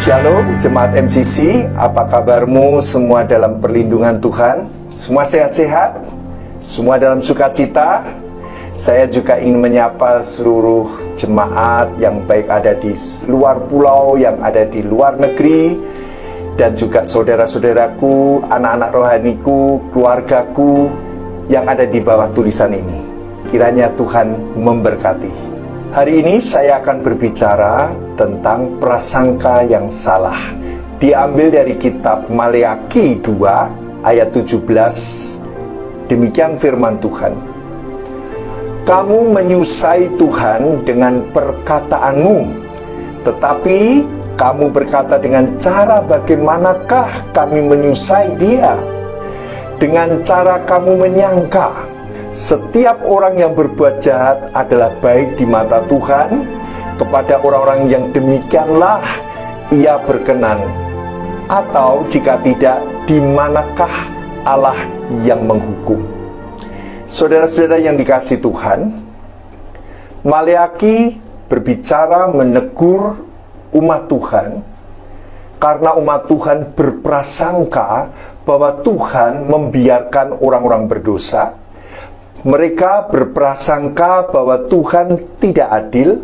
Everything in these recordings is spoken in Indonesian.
Shalom, Jemaat MCC, apa kabarmu semua dalam perlindungan Tuhan? Semua sehat-sehat? Semua dalam sukacita? Saya juga ingin menyapa seluruh jemaat yang baik ada di luar pulau, yang ada di luar negeri, dan juga saudara-saudaraku, anak-anak rohaniku, keluargaku yang ada di bawah tulisan ini. Kiranya Tuhan memberkati. Hari ini saya akan berbicara tentang prasangka yang salah. Diambil dari kitab Maleakhi 2 ayat 17. Demikian firman Tuhan. Kamu menyusai Tuhan dengan perkataanmu, tetapi kamu berkata dengan cara bagaimanakah kami menyusai Dia? Dengan cara kamu menyangka setiap orang yang berbuat jahat adalah baik di mata Tuhan, kepada orang-orang yang demikianlah Ia berkenan. Atau jika tidak, di manakah Allah yang menghukum? Saudara-saudara yang dikasihi Tuhan, Maleakhi berbicara menegur umat Tuhan karena umat Tuhan berprasangka bahwa Tuhan membiarkan orang-orang berdosa. Mereka berprasangka bahwa Tuhan tidak adil.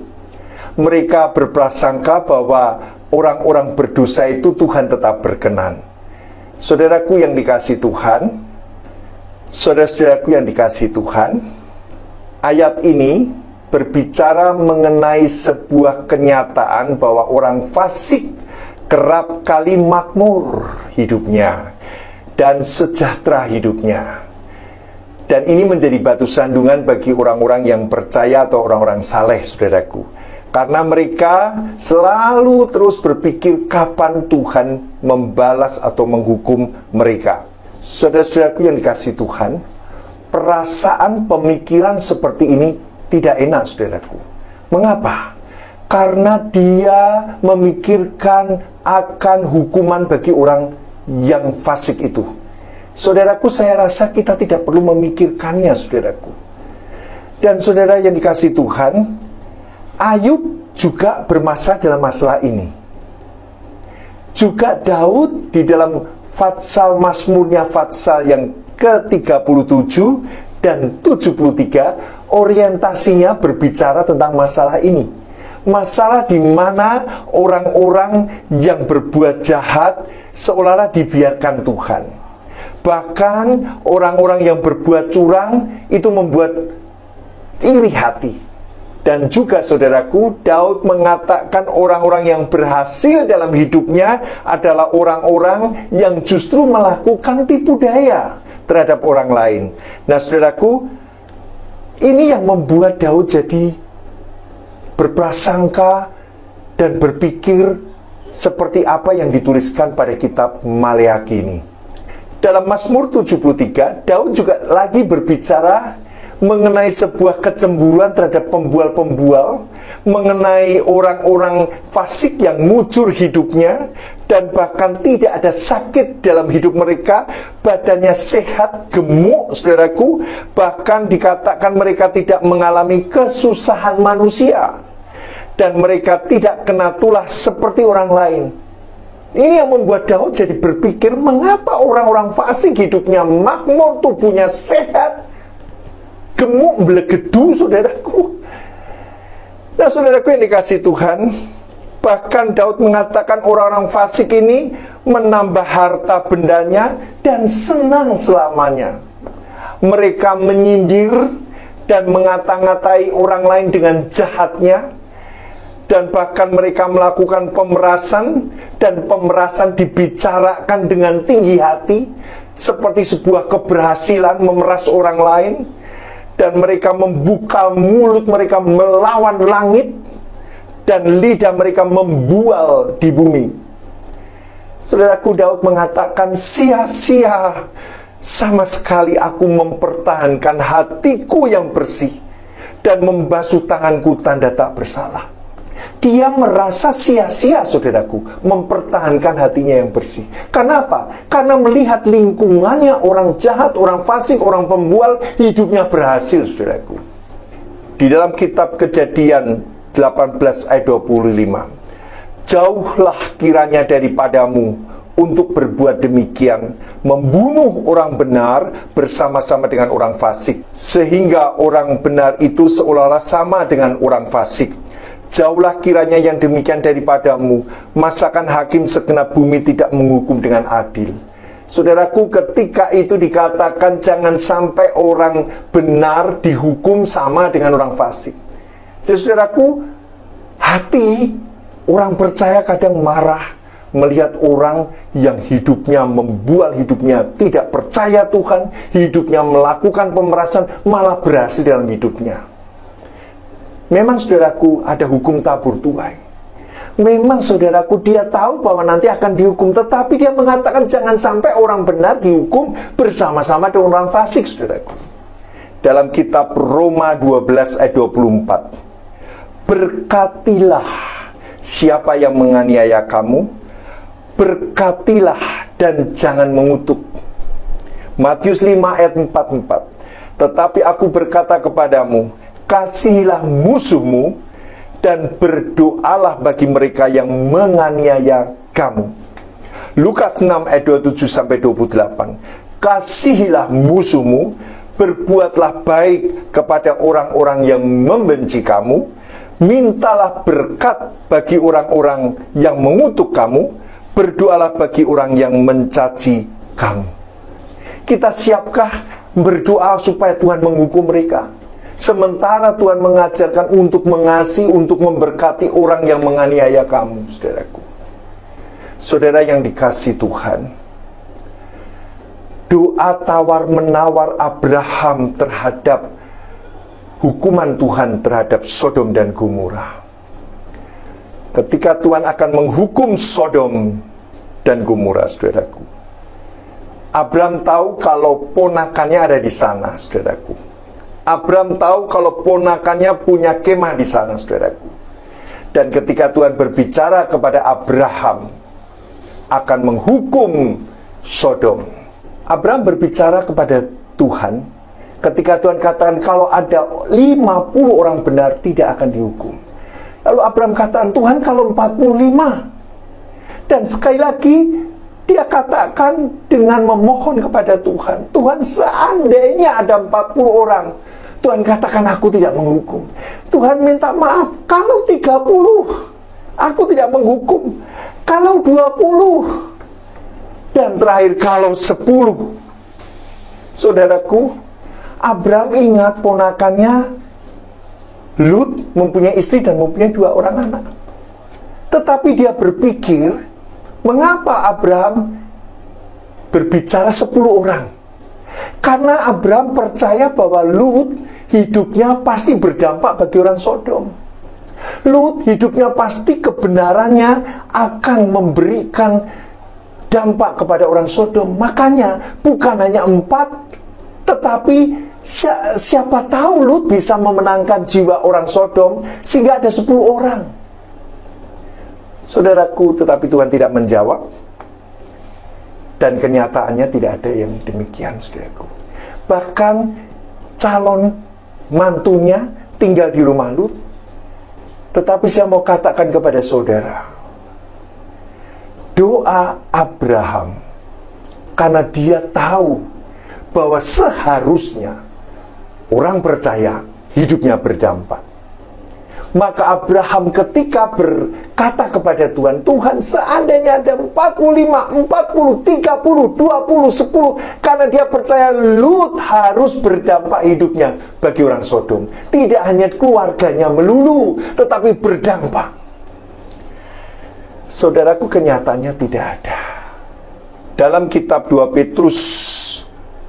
Mereka berprasangka bahwa orang-orang berdosa itu Tuhan tetap berkenan. Saudaraku yang dikasihi Tuhan, saudara-saudaraku yang dikasihi Tuhan, ayat ini berbicara mengenai sebuah kenyataan bahwa orang fasik kerap kali makmur hidupnya dan sejahtera hidupnya. Dan ini menjadi batu sandungan bagi orang-orang yang percaya atau orang-orang saleh, saudaraku. Karena mereka selalu terus berpikir kapan Tuhan membalas atau menghukum mereka. Saudara-saudaraku yang dikasihi Tuhan, perasaan pemikiran seperti ini tidak enak, saudaraku. Mengapa? Karena dia memikirkan akan hukuman bagi orang yang fasik itu. Saudaraku, saya rasa kita tidak perlu memikirkannya, saudaraku. Dan saudara yang dikasihi Tuhan, Ayub juga bermasalah dalam masalah ini. Juga Daud di dalam Fatsal Mazmurnya, Fatsal yang ke-37 dan 73, orientasinya berbicara tentang masalah ini. Masalah di mana orang-orang yang berbuat jahat seolah-olah dibiarkan Tuhan. Bahkan orang-orang yang berbuat curang itu membuat iri hati. Dan juga saudaraku, Daud mengatakan orang-orang yang berhasil dalam hidupnya adalah orang-orang yang justru melakukan tipu daya terhadap orang lain. Nah saudaraku, ini yang membuat Daud jadi berprasangka dan berpikir seperti apa yang dituliskan pada kitab Maleakhi ini. Dalam Mazmur 73, Daud juga lagi berbicara mengenai sebuah kecemburuan terhadap pembual-pembual, mengenai orang-orang fasik yang mujur hidupnya, dan bahkan tidak ada sakit dalam hidup mereka, badannya sehat, gemuk, saudaraku, bahkan dikatakan mereka tidak mengalami kesusahan manusia, dan mereka tidak kena tulah seperti orang lain. Ini yang membuat Daud jadi berpikir, mengapa orang-orang fasik hidupnya makmur, tubuhnya sehat, gemuk, belegedu, saudaraku. Nah, saudaraku yang dikasihi Tuhan, bahkan Daud mengatakan orang-orang fasik ini menambah harta bendanya dan senang selamanya. Mereka menyindir dan mengata-ngatai orang lain dengan jahatnya. Dan bahkan mereka melakukan pemerasan, dan pemerasan dibicarakan dengan tinggi hati, seperti sebuah keberhasilan memeras orang lain. Dan mereka membuka mulut mereka melawan langit, dan lidah mereka membual di bumi. Saudaraku, Daud mengatakan, sia-sia sama sekali aku mempertahankan hatiku yang bersih, dan membasuh tanganku tanda tak bersalah. Dia merasa sia-sia, saudaraku, mempertahankan hatinya yang bersih. Kenapa? Karena melihat lingkungannya orang jahat, orang fasik, orang pembual, hidupnya berhasil, saudaraku. Di dalam kitab Kejadian 18 ayat 25, Jauhlah kiranya daripadamu untuk berbuat demikian, membunuh orang benar bersama-sama dengan orang fasik, sehingga orang benar itu seolah-olah sama dengan orang fasik. Jauhlah kiranya yang demikian daripadamu, masakan hakim segenap bumi tidak menghukum dengan adil. Saudaraku, ketika itu dikatakan jangan sampai orang benar dihukum sama dengan orang fasik. Jadi saudaraku, hati orang percaya kadang marah melihat orang yang hidupnya membual hidupnya, tidak percaya Tuhan, hidupnya melakukan pemerasan, malah berhasil dalam hidupnya. Memang saudaraku, ada hukum tabur tuai. Memang saudaraku, dia tahu bahwa nanti akan dihukum, tetapi dia mengatakan jangan sampai orang benar dihukum bersama-sama dengan orang fasik, saudaraku. Dalam kitab Roma 12 ayat 24, berkatilah siapa yang menganiaya kamu, berkatilah dan jangan mengutuk. Matius 5 ayat 44, tetapi aku berkata kepadamu, kasihilah musuhmu dan berdoalah bagi mereka yang menganiaya kamu. Lukas 6 ayat 27-28, kasihilah musuhmu, berbuatlah baik kepada orang-orang yang membenci kamu, mintalah berkat bagi orang-orang yang mengutuk kamu, berdoalah bagi orang yang mencaci kamu. Kita siapkah berdoa supaya Tuhan menghukum mereka? Sementara Tuhan mengajarkan untuk mengasihi, untuk memberkati orang yang menganiaya kamu, saudaraku. Saudara yang dikasihi Tuhan, doa tawar-menawar Abraham terhadap hukuman Tuhan terhadap Sodom dan Gomora. Ketika Tuhan akan menghukum Sodom dan Gomora, saudaraku, Abraham tahu kalau ponakannya ada di sana, saudaraku. Abraham tahu kalau ponakannya punya kemah di sana, saudaraku. Dan ketika Tuhan berbicara kepada Abraham akan menghukum Sodom, Abraham berbicara kepada Tuhan ketika Tuhan katakan kalau ada 50 orang benar tidak akan dihukum. Lalu Abraham katakan, Tuhan kalau 45. Dan sekali lagi dia katakan dengan memohon kepada Tuhan, Tuhan seandainya ada 40 orang, Tuhan katakan aku tidak menghukum. Tuhan minta maaf kalau 30, aku tidak menghukum. Kalau 20, dan terakhir kalau 10. Saudaraku, Abraham ingat ponakannya Lut mempunyai istri dan mempunyai 2 orang anak. Tetapi dia berpikir, mengapa Abraham berbicara 10 orang? Karena Abraham percaya bahwa Lut hidupnya pasti berdampak bagi orang Sodom. Lut hidupnya pasti kebenarannya akan memberikan dampak kepada orang Sodom. Makanya bukan hanya 4, tetapi siapa tahu Lut bisa memenangkan jiwa orang Sodom sehingga ada 10 orang. Saudaraku, tetapi Tuhan tidak menjawab. Dan kenyataannya tidak ada yang demikian, saudaraku. Bahkan calon mantunya tinggal di rumah Lut. Tetapi saya mau katakan kepada saudara, doa Abraham, karena dia tahu bahwa seharusnya orang percaya hidupnya berdampak. Maka Abraham ketika berkata kepada Tuhan, Tuhan seandainya ada 45, 40, 30, 20, 10, karena dia percaya Lut harus berdampak hidupnya bagi orang Sodom. Tidak hanya keluarganya melulu, tetapi berdampak. Saudaraku, kenyataannya tidak ada. Dalam kitab 2 Petrus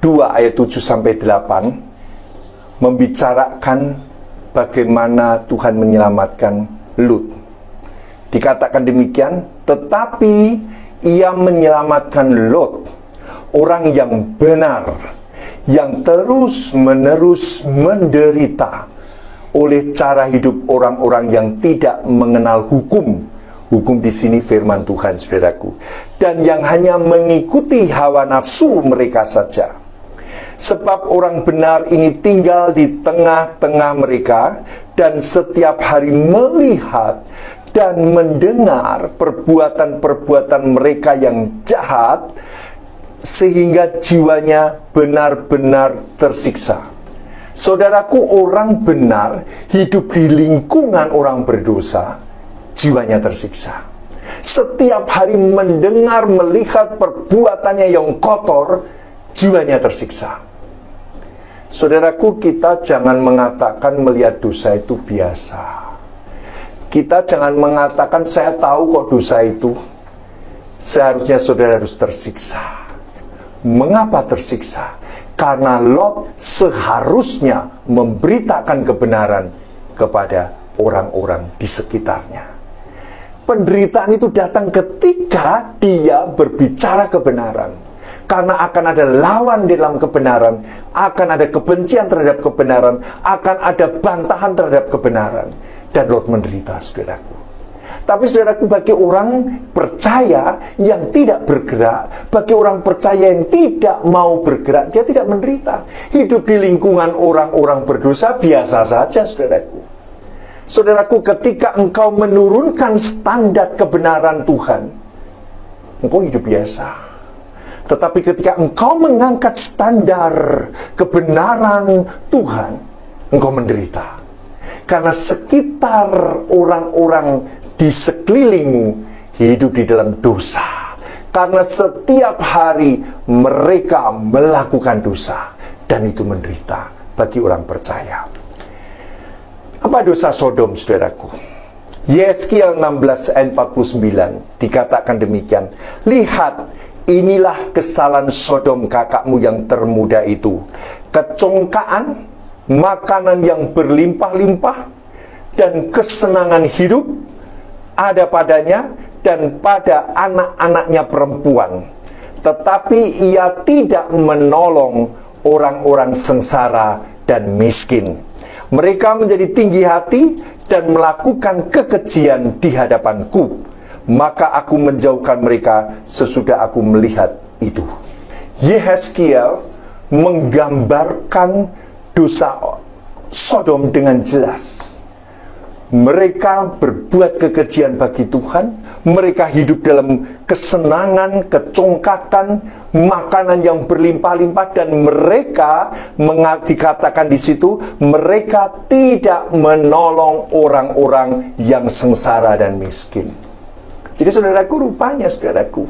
2 ayat 7-8 membicarakan bagaimana Tuhan menyelamatkan Lut. Dikatakan demikian, tetapi ia menyelamatkan Lot, orang yang benar, yang terus-menerus menderita oleh cara hidup orang-orang yang tidak mengenal hukum. Hukum di sini firman Tuhan, saudaraku. Dan yang hanya mengikuti hawa nafsu mereka saja. Sebab orang benar ini tinggal di tengah-tengah mereka dan setiap hari melihat dan mendengar perbuatan-perbuatan mereka yang jahat, sehingga jiwanya benar-benar tersiksa. Saudaraku, orang benar hidup di lingkungan orang berdosa, jiwanya tersiksa. Setiap hari mendengar, melihat perbuatannya yang kotor, jiwanya tersiksa. Saudaraku, kita jangan mengatakan melihat dosa itu biasa. Kita jangan mengatakan saya tahu kok dosa itu. Seharusnya saudara harus tersiksa. Mengapa tersiksa? Karena Lot seharusnya memberitakan kebenaran kepada orang-orang di sekitarnya. Penderitaan itu datang ketika dia berbicara kebenaran. Karena akan ada lawan di dalam kebenaran, akan ada kebencian terhadap kebenaran, akan ada bantahan terhadap kebenaran. Dan Lot menderita, saudaraku. Tapi saudaraku, bagi orang percaya yang tidak bergerak, bagi orang percaya yang tidak mau bergerak, dia tidak menderita. Hidup di lingkungan orang-orang berdosa biasa saja, saudaraku. Saudaraku, ketika engkau menurunkan standar kebenaran Tuhan, engkau hidup biasa. Tetapi ketika engkau mengangkat standar kebenaran Tuhan, engkau menderita. Karena sekitar orang-orang di sekelilingmu hidup di dalam dosa. Karena setiap hari mereka melakukan dosa. Dan itu menderita bagi orang percaya. Apa dosa Sodom, saudaraku? Yeskiel 16 ayat 49 dikatakan demikian. Lihat, inilah kesalahan Sodom kakakmu yang termuda itu. Kecongkaan, makanan yang berlimpah-limpah, dan kesenangan hidup ada padanya dan pada anak-anaknya perempuan. Tetapi ia tidak menolong orang-orang sengsara dan miskin. Mereka menjadi tinggi hati dan melakukan kekejian di hadapanku. Maka aku menjauhkan mereka sesudah aku melihat itu. Yehezkiel menggambarkan dosa Sodom dengan jelas. Mereka berbuat kekejian bagi Tuhan. Mereka hidup dalam kesenangan, kecongkakan, makanan yang berlimpah-limpah, dan mereka dikatakan di situ, mereka tidak menolong orang-orang yang sengsara dan miskin. Jadi saudaraku, rupanya saudaraku,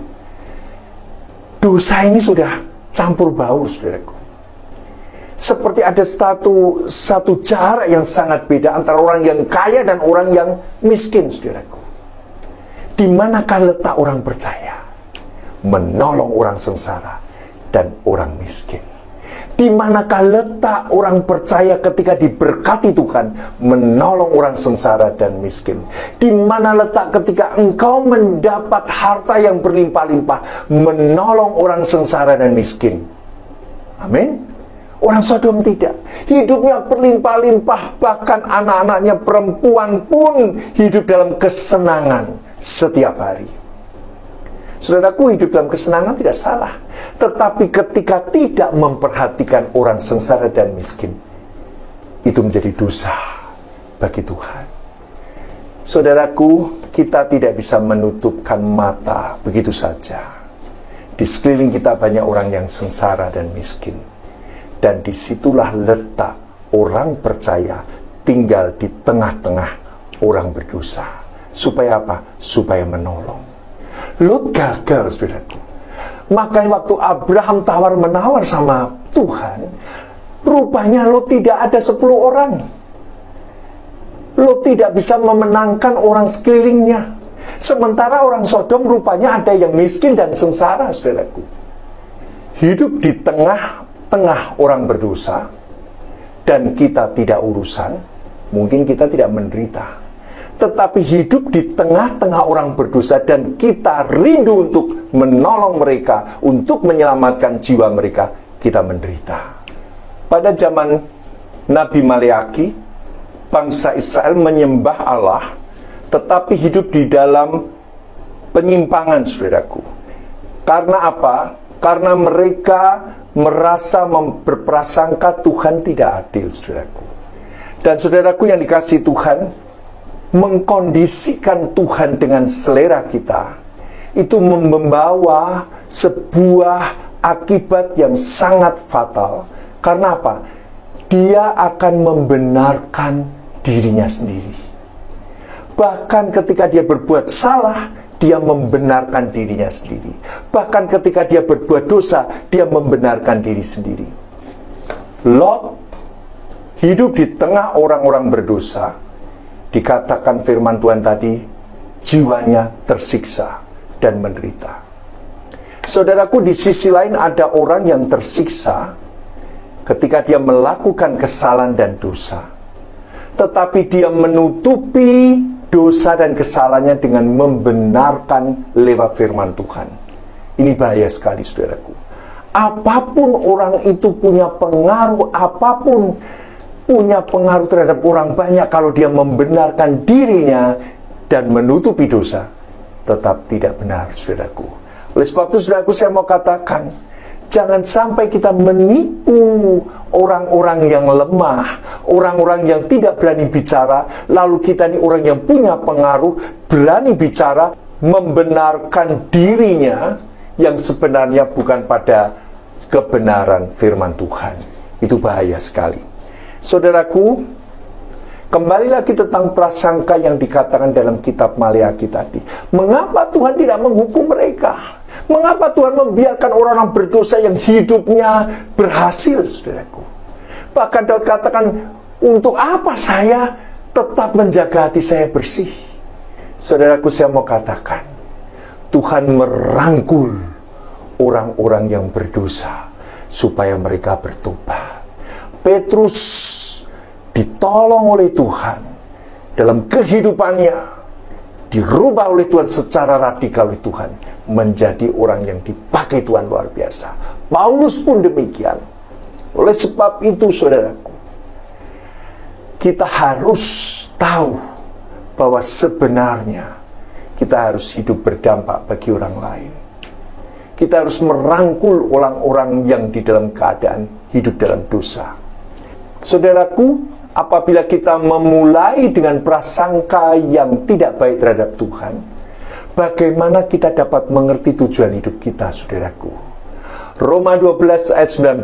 dosa ini sudah campur baur, saudaraku. Seperti ada satu jarak yang sangat beda antara orang yang kaya dan orang yang miskin, saudaraku. Di manakah letak orang percaya? Menolong orang sengsara dan orang miskin. Di manakah letak orang percaya ketika diberkati Tuhan? Menolong orang sengsara dan miskin. Di mana letak ketika engkau mendapat harta yang berlimpah-limpah? Menolong orang sengsara dan miskin. Amin. Orang Sodom tidak. Hidupnya berlimpah-limpah. Bahkan anak-anaknya perempuan pun hidup dalam kesenangan setiap hari. Saudaraku, hidup dalam kesenangan tidak salah. Tetapi ketika tidak memperhatikan orang sengsara dan miskin, itu menjadi dosa bagi Tuhan. Saudaraku, kita tidak bisa menutupkan mata begitu saja. Di sekeliling kita banyak orang yang sengsara dan miskin. Dan disitulah letak orang percaya tinggal di tengah-tengah orang berdosa. Supaya apa? Supaya menolong. Lot gagal, saudaraku. Makanya waktu Abraham tawar-menawar sama Tuhan, rupanya Lot tidak ada 10 orang. Lot tidak bisa memenangkan orang sekelilingnya. Sementara orang Sodom rupanya ada yang miskin dan sengsara, saudaraku. Hidup di tengah orang berdosa, dan kita tidak urusan, mungkin kita tidak menderita. Tetapi hidup di tengah-tengah orang berdosa, dan kita rindu untuk menolong mereka, untuk menyelamatkan jiwa mereka, kita menderita. Pada zaman Nabi Maleaki, bangsa Israel menyembah Allah, tetapi hidup di dalam penyimpangan, saudaraku. Karena apa? Karena mereka merasa berprasangka Tuhan tidak adil, saudaraku. Dan saudaraku yang dikasihi Tuhan, mengkondisikan Tuhan dengan selera kita, itu membawa sebuah akibat yang sangat fatal. Karena apa? Dia akan membenarkan dirinya sendiri. Bahkan ketika dia berbuat salah, dia membenarkan dirinya sendiri. Bahkan ketika dia berbuat dosa, dia membenarkan diri sendiri. Lot hidup di tengah orang-orang berdosa. Dikatakan firman Tuhan tadi, jiwanya tersiksa dan menderita. Saudaraku, di sisi lain ada orang yang tersiksa ketika dia melakukan kesalahan dan dosa, tetapi dia menutupi dosa dan kesalahannya dengan membenarkan lewat firman Tuhan. Ini bahaya sekali, saudaraku. Apapun orang itu punya pengaruh, apapun punya pengaruh terhadap orang banyak, kalau dia membenarkan dirinya dan menutupi dosa, tetap tidak benar, saudaraku. Oleh sebab itu, saudaraku, saya mau katakan, jangan sampai kita menipu orang-orang yang lemah, orang-orang yang tidak berani bicara, lalu kita ini orang yang punya pengaruh, berani bicara, membenarkan dirinya yang sebenarnya bukan pada kebenaran firman Tuhan. Itu bahaya sekali. Saudaraku, kembali lagi tentang prasangka yang dikatakan dalam kitab Maleakhi tadi. Mengapa Tuhan tidak menghukum mereka? Mengapa Tuhan membiarkan orang-orang berdosa yang hidupnya berhasil, saudaraku? Bahkan Daud katakan, untuk apa saya tetap menjaga hati saya bersih? Saudaraku, saya mau katakan, Tuhan merangkul orang-orang yang berdosa supaya mereka bertobat. Petrus ditolong oleh Tuhan dalam kehidupannya, dirubah oleh Tuhan secara radikal oleh Tuhan, menjadi orang yang dipakai Tuhan luar biasa. Paulus pun demikian. Oleh sebab itu, saudaraku, kita harus tahu bahwa sebenarnya kita harus hidup berdampak bagi orang lain. Kita harus merangkul orang-orang yang di dalam keadaan hidup dalam dosa. Saudaraku, apabila kita memulai dengan prasangka yang tidak baik terhadap Tuhan, bagaimana kita dapat mengerti tujuan hidup kita, saudaraku? Roma 12 ayat 19.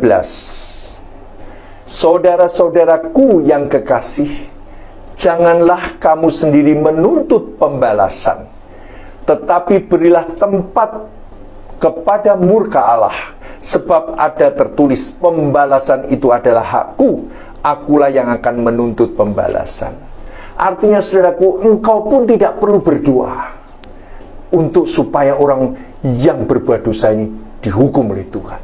Saudara-saudaraku yang kekasih, janganlah kamu sendiri menuntut pembalasan, tetapi berilah tempat kepada murka Allah, sebab ada tertulis, pembalasan itu adalah hakku, akulah yang akan menuntut pembalasan. Artinya, saudaraku, engkau pun tidak perlu berdoa untuk supaya orang yang berbuat dosa ini dihukum oleh Tuhan.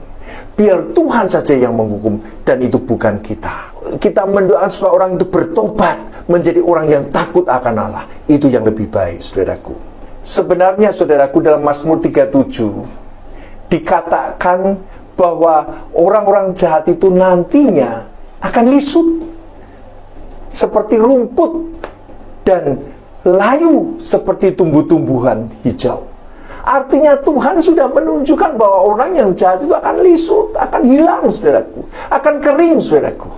Biar Tuhan saja yang menghukum, dan itu bukan kita. Kita mendoakan supaya orang itu bertobat, menjadi orang yang takut akan Allah. Itu yang lebih baik, saudaraku. Sebenarnya, saudaraku, dalam Mazmur 37 dikatakan bahwa orang-orang jahat itu nantinya akan lisut seperti rumput dan layu seperti tumbuh-tumbuhan hijau. Artinya Tuhan sudah menunjukkan bahwa orang yang jahat itu akan lisut, akan hilang, saudaraku, akan kering, saudaraku.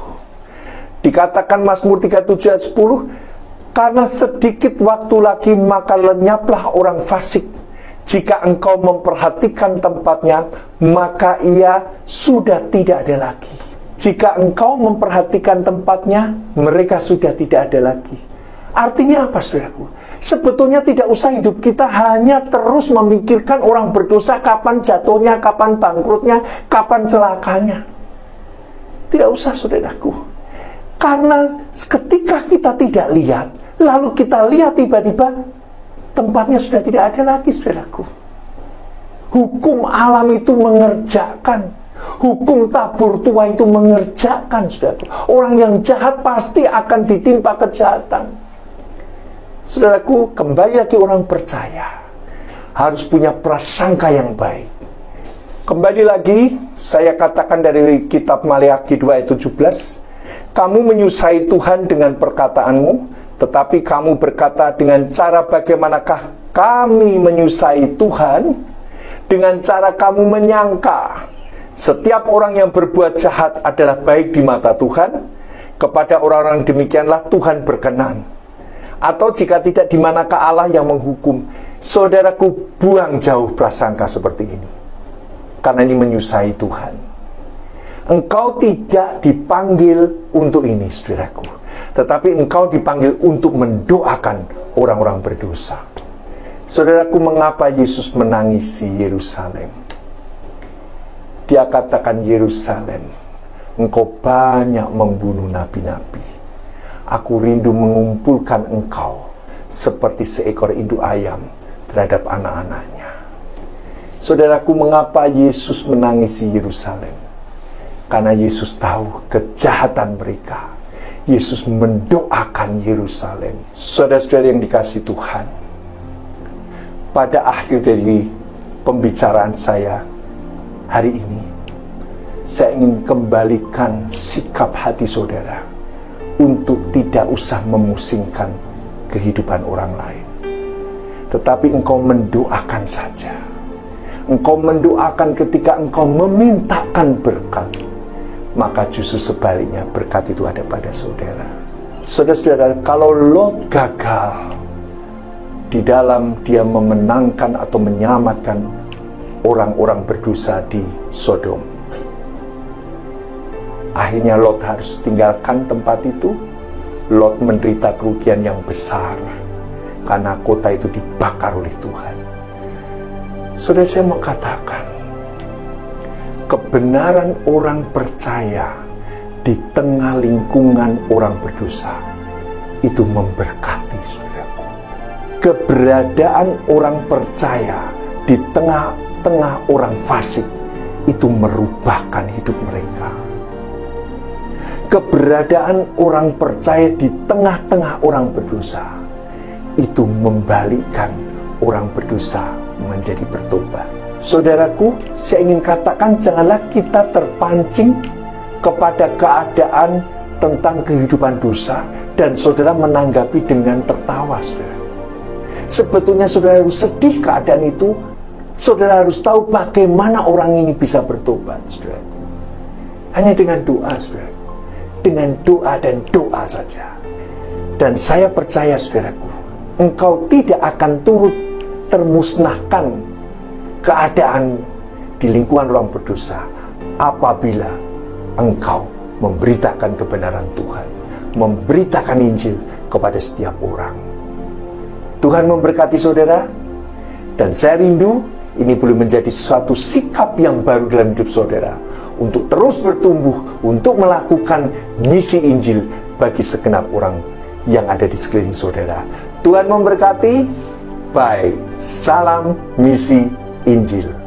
Dikatakan Mazmur 37 ayat 10, karena sedikit waktu lagi maka lenyaplah orang fasik. Jika engkau memperhatikan tempatnya, maka ia sudah tidak ada lagi. Jika engkau memperhatikan tempatnya, mereka sudah tidak ada lagi. Artinya apa, saudaraku? Sebetulnya tidak usah hidup kita hanya terus memikirkan orang berdosa, kapan jatuhnya, kapan bangkrutnya, kapan celakanya. Tidak usah, saudaraku. Karena ketika kita tidak lihat, lalu kita lihat tiba-tiba tempatnya sudah tidak ada lagi, saudaraku. Hukum alam itu mengerjakan. Hukum tabur tua itu mengerjakan, saudaraku. Orang yang jahat pasti akan ditimpa kejahatan. Saudaraku, kembali lagi, orang percaya harus punya prasangka yang baik. Kembali lagi, saya katakan dari kitab Maleakhi 2 ayat 17, kamu menyusahai Tuhan dengan perkataanmu, tetapi kamu berkata, dengan cara bagaimanakah kami menyusahai Tuhan? Dengan cara kamu menyangka setiap orang yang berbuat jahat adalah baik di mata Tuhan. Kepada orang-orang demikianlah Tuhan berkenan. Atau jika tidak, di manakah Allah yang menghukum? Saudaraku, buang jauh prasangka seperti ini, karena ini menyusahi Tuhan. Engkau tidak dipanggil untuk ini, saudaraku, tetapi engkau dipanggil untuk mendoakan orang-orang berdosa. Saudaraku, mengapa Yesus menangisi Yerusalem? Dia katakan, Yerusalem, engkau banyak membunuh nabi-nabi. Aku rindu mengumpulkan engkau seperti seekor induk ayam terhadap anak-anaknya. Saudaraku, mengapa Yesus menangisi Yerusalem? Karena Yesus tahu kejahatan mereka. Yesus mendoakan Yerusalem. Saudara-saudara yang dikasihi Tuhan, pada akhir dari pembicaraan saya hari ini, saya ingin kembalikan sikap hati saudara untuk tidak usah memusingkan kehidupan orang lain, tetapi engkau mendoakan saja. Engkau mendoakan ketika engkau memintakan berkat, maka justru sebaliknya berkat itu ada pada saudara. Saudara-saudara, kalau Lot gagal di dalam dia memenangkan atau menyelamatkan orang-orang berdosa di Sodom, akhirnya Lot harus tinggalkan tempat itu. Lot menderita kerugian yang besar karena kota itu dibakar oleh Tuhan. Saudara, saya mau katakan, kebenaran orang percaya di tengah lingkungan orang berdosa itu memberkati, saudaraku. Keberadaan orang percaya di tengah-tengah orang fasik itu merubahkan hidup mereka. Keberadaan orang percaya di tengah-tengah orang berdosa itu membalikkan orang berdosa menjadi bertobat. Saudaraku, saya ingin katakan, janganlah kita terpancing kepada keadaan tentang kehidupan dosa dan saudara menanggapi dengan tertawa, saudara. Sebetulnya saudara harus sedih keadaan itu. Saudara harus tahu bagaimana orang ini bisa bertobat, saudara. Hanya dengan doa, saudara. Dengan doa dan doa saja. Dan saya percaya, saudaraku, engkau tidak akan turut termusnahkan keadaan di lingkungan orang berdosa apabila engkau memberitakan kebenaran Tuhan, memberitakan Injil kepada setiap orang. Tuhan memberkati saudara, dan saya rindu ini boleh menjadi suatu sikap yang baru dalam hidup saudara untuk terus bertumbuh, untuk melakukan misi Injil bagi segenap orang yang ada di sekeliling saudara. Tuhan memberkati. Bye. Salam misi Injil.